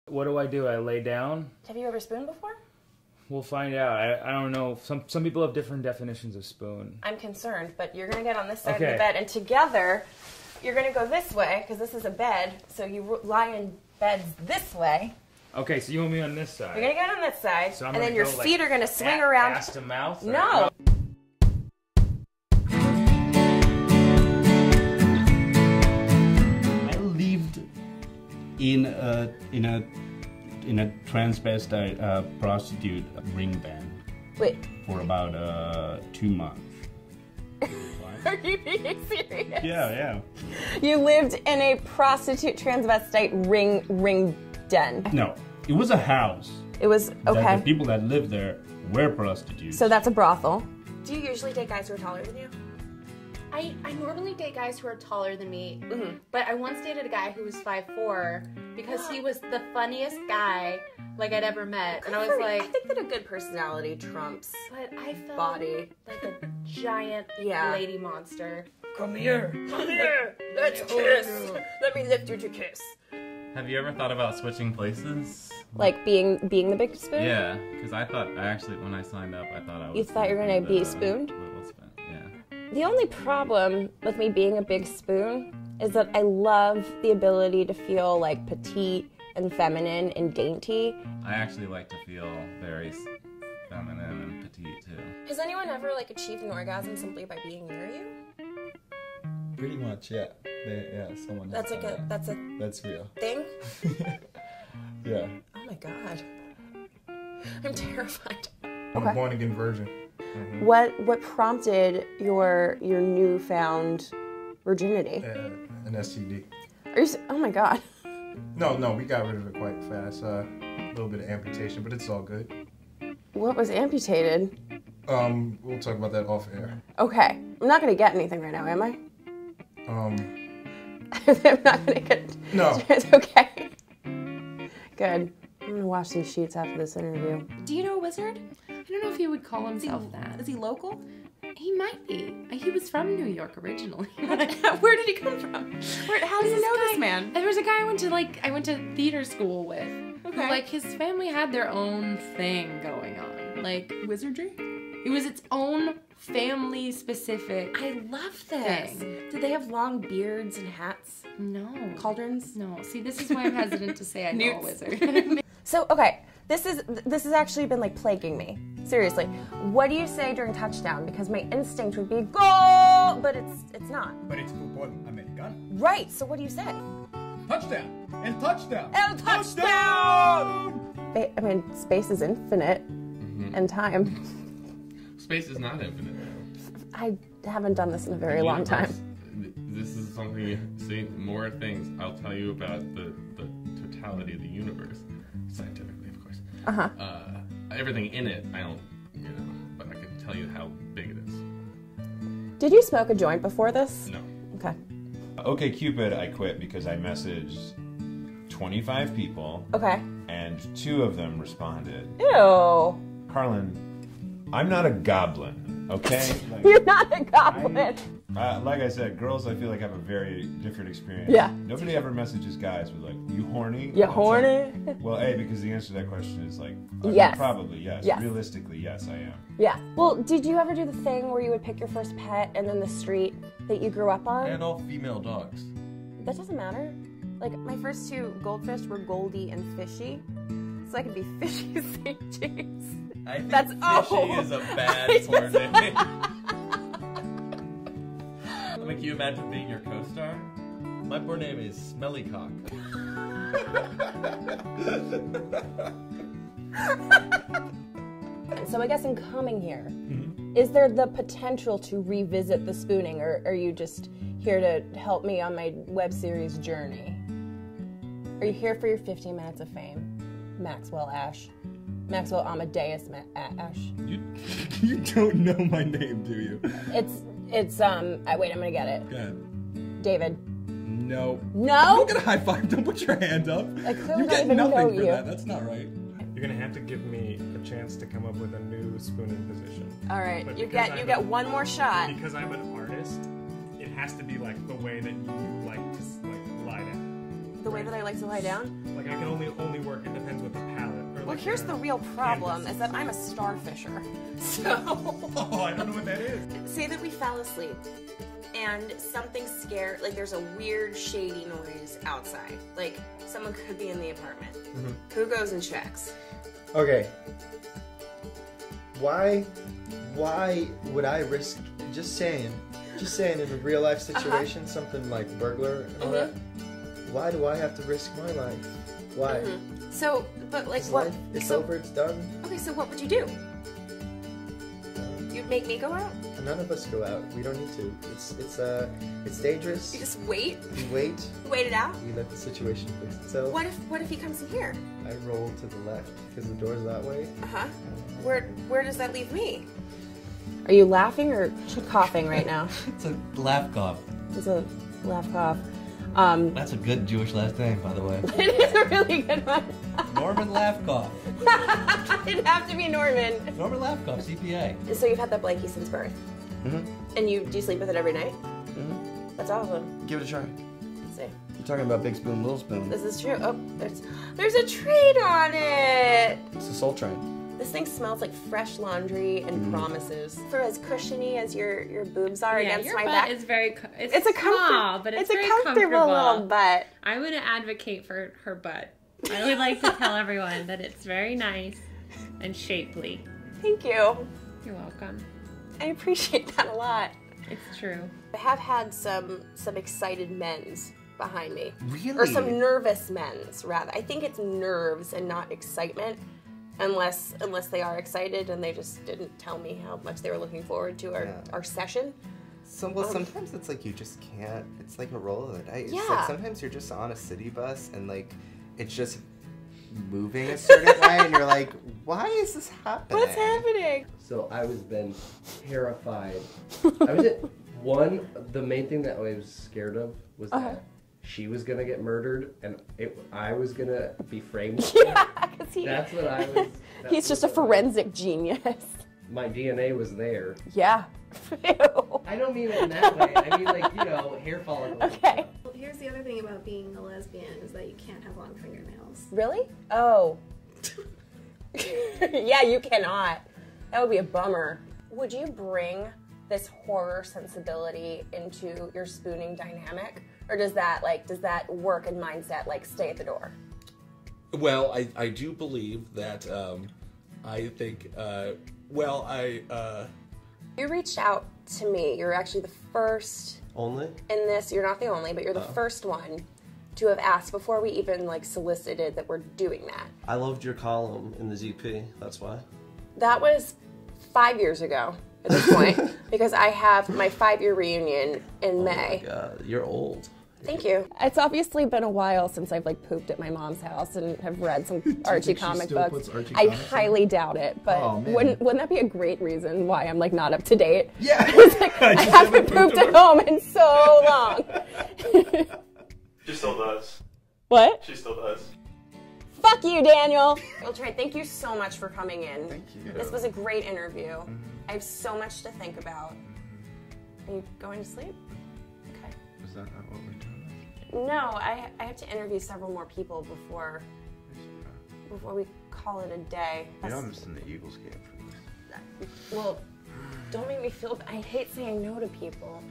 What do? I lay down? Have you ever spooned before? We'll find out. I don't know. Some people have different definitions of spoon. I'm concerned, but you're going to get on this side of the bed, and together, you're going to go this way, because this is a bed, so you lie in beds this way. Okay, so you want me on this side? You're going to get on this side, so and then your feet are going to swing around. Ass to mouth? Or? No. I lived in a transvestite prostitute ring band. Wait. For about 2 months. Are you being serious? Yeah. You lived in a prostitute transvestite ring den. No, it was a house. It was, okay. The people that lived there were prostitutes. So that's a brothel. Do you usually date guys who are taller than you? I normally date guys who are taller than me, but I once dated a guy who was 5'4" because he was the funniest guy like I'd ever met, and I was like, I think that a good personality trumps. But I felt body like a giant lady monster. Come here, let's kiss. Let me lift you to kiss. Have you ever thought about switching places? Like being the big spoon? Yeah, because I actually, when I signed up, I thought I was. You thought you were gonna be spooned? Little spoon, yeah. The only problem with me being a big spoon is that I love the ability to feel like petite and feminine and dainty. I actually like to feel very feminine and petite too. Has anyone ever like achieved an orgasm simply by being near you? Pretty much, yeah. Someone. That's like That's real. Thing? Yeah. Oh my god. I'm terrified. I'm a born again virgin. Mm-hmm. What prompted your newfound virginity? An STD. Are you? Oh my god. No, we got rid of it quite fast. A little bit of amputation, but it's all good. What was amputated? We'll talk about that off air. Okay. I'm not gonna get anything right now, am I? I'm not gonna get. No. It's okay. Good. I'm gonna wash these sheets after this interview. Do you know a wizard? I don't know if he would call himself that. Is he local? He might be. He was from New York originally. Where did he come from? How do you know this man? There was a guy I went to theater school with. Okay. Who, his family had their own thing going on. Like wizardry? It was its own family specific. I love this. Thing. Did they have long beards and hats? No. Cauldrons? No. See, this is why I'm hesitant to say I know a wizard. So, okay, this has actually been plaguing me. Seriously. What do you say during touchdown? Because my instinct would be goal, but it's not. But it's football Americano. Right, so what do you say? Touchdown! And touchdown! And touchdown! I mean, space is infinite and time. Space is not infinite. I haven't done this in a very long time. This is something you see more things. I'll tell you about the totality of the universe. Scientifically, of course. Everything in it, I don't, but I can tell you how big it is. Did you smoke a joint before this? No. Okay. Okay, Cupid, I quit because I messaged 25 people. Okay. And 2 of them responded. Ew. Carlin, I'm not a goblin, okay? You're not a goblin. Like I said, girls I feel like have a very different experience. Yeah. Nobody ever messages guys with you horny? You horny? Well, A, because the answer to that question is yes. Probably yes. Yes. Realistically, yes, I am. Yeah. Well, did you ever do the thing where you would pick your first pet and then the street that you grew up on? And all female dogs. That doesn't matter. My first 2 goldfish were Goldie and Fishy. So I could be Fishy St. James. I think That's Fishy is a bad porn name. Can you imagine being your co-star? My porn name is Smelly Cock. So I guess in coming here, is there the potential to revisit the spooning, or are you just here to help me on my web series journey? Are you here for your 15 minutes of fame? Maxwell Amadeus Ash. You don't know my name, do you? It's wait, I'm gonna get it. Go ahead. David. No. No? I'm not gonna high five. Don't put your hand up. I clearly You get don't even know nothing for you. that. That's not right. You're gonna have to give me a chance to come up with a new spooning position. All right, But you because get one more shot. Because I'm an artist, it has to be the way that you like to lie down. The way that I like to lie down? Like I can only work. It depends with the palette. Or Well, like here's the real problem: is that I'm a starfisher. So. Oh, I don't know what that is. Say that we fell asleep, and something scared. Like there's a weird, shady noise outside. Like someone could be in the apartment. Who goes and checks? Okay. Why would I risk, just saying in a real life situation, something like burglar and all that, why do I have to risk my life? Why? So, but like It's what? life, it's over, it's done. Okay, so what would you do? You'd make me go out? None of us go out. We don't need to. It's dangerous. You just wait? We wait. Wait it out? We let the situation fix itself. What if he comes in here? I roll to the left because the door's that way. Where does that leave me? Are you laughing or coughing right now? It's a laugh cough. It's a laugh cough. That's a good Jewish last name, by the way. It is a really good one. Norman Laughcoff. It'd have to be Norman. Norman Laughcoff, CPA. So you've had that blankie since birth? And do you sleep with it every night? That's awesome. Give it a try. Let's see. You're talking about big spoon, little spoon. This is true. Oh, there's a trait on it. It's a soul train. This thing smells like fresh laundry and promises. For as cushiony as your boobs are against your my butt back. is very. It's a small, but it's very a comfortable little butt. I would advocate for her butt. I would like to tell everyone that it's very nice and shapely. Thank you. You're welcome. I appreciate that a lot. It's true. I have had some excited men's behind me. Really? Or some nervous men's, rather. I think it's nerves and not excitement. Unless they are excited and they just didn't tell me how much they were looking forward to our session. So, sometimes it's like you just can't. It's like a roll of the dice. Yeah. Like sometimes you're just on a city bus and like it's just moving a certain way, and you're like, why is this happening? What's happening? So I was then terrified. I was the main thing that I was scared of was that she was gonna get murdered and I was gonna be framed. Yeah, because that's what I was. He's just a forensic genius. My DNA was there. Yeah. I don't mean it in that way. I mean like, hair follicles. Okay. Well, here's the other thing about being a lesbian is that you can't have long fingernails. Really? Oh. Yeah, you cannot. That would be a bummer. Would you bring this horror sensibility into your spooning dynamic? Or does that work and mindset stay at the door? Well, I do believe that I think You reached out to me. You're actually the first Only? in this. You're not the only, but you're the first one to have asked before we even solicited that we're doing that. I loved your column in the ZP, that's why. That was 5 years ago at this point because I have my 5-year reunion in May. Oh my God, you're old. Thank you. It's obviously been a while since I've pooped at my mom's house and have read some Archie comic books. I highly doubt it, but wouldn't that be a great reason why I'm not up to date? Yeah. I haven't pooped at home in so long. She still does. What? She still does. Fuck you, Daniel. Iltrey, thank you so much for coming in. Thank you. This was a great interview. I have so much to think about. Are you going to sleep? Okay. Is that not what we're doing? No, I have to interview several more people before we call it a day. You know I'm just in the Eagles game for this. Well, don't make me feel. I hate saying no to people.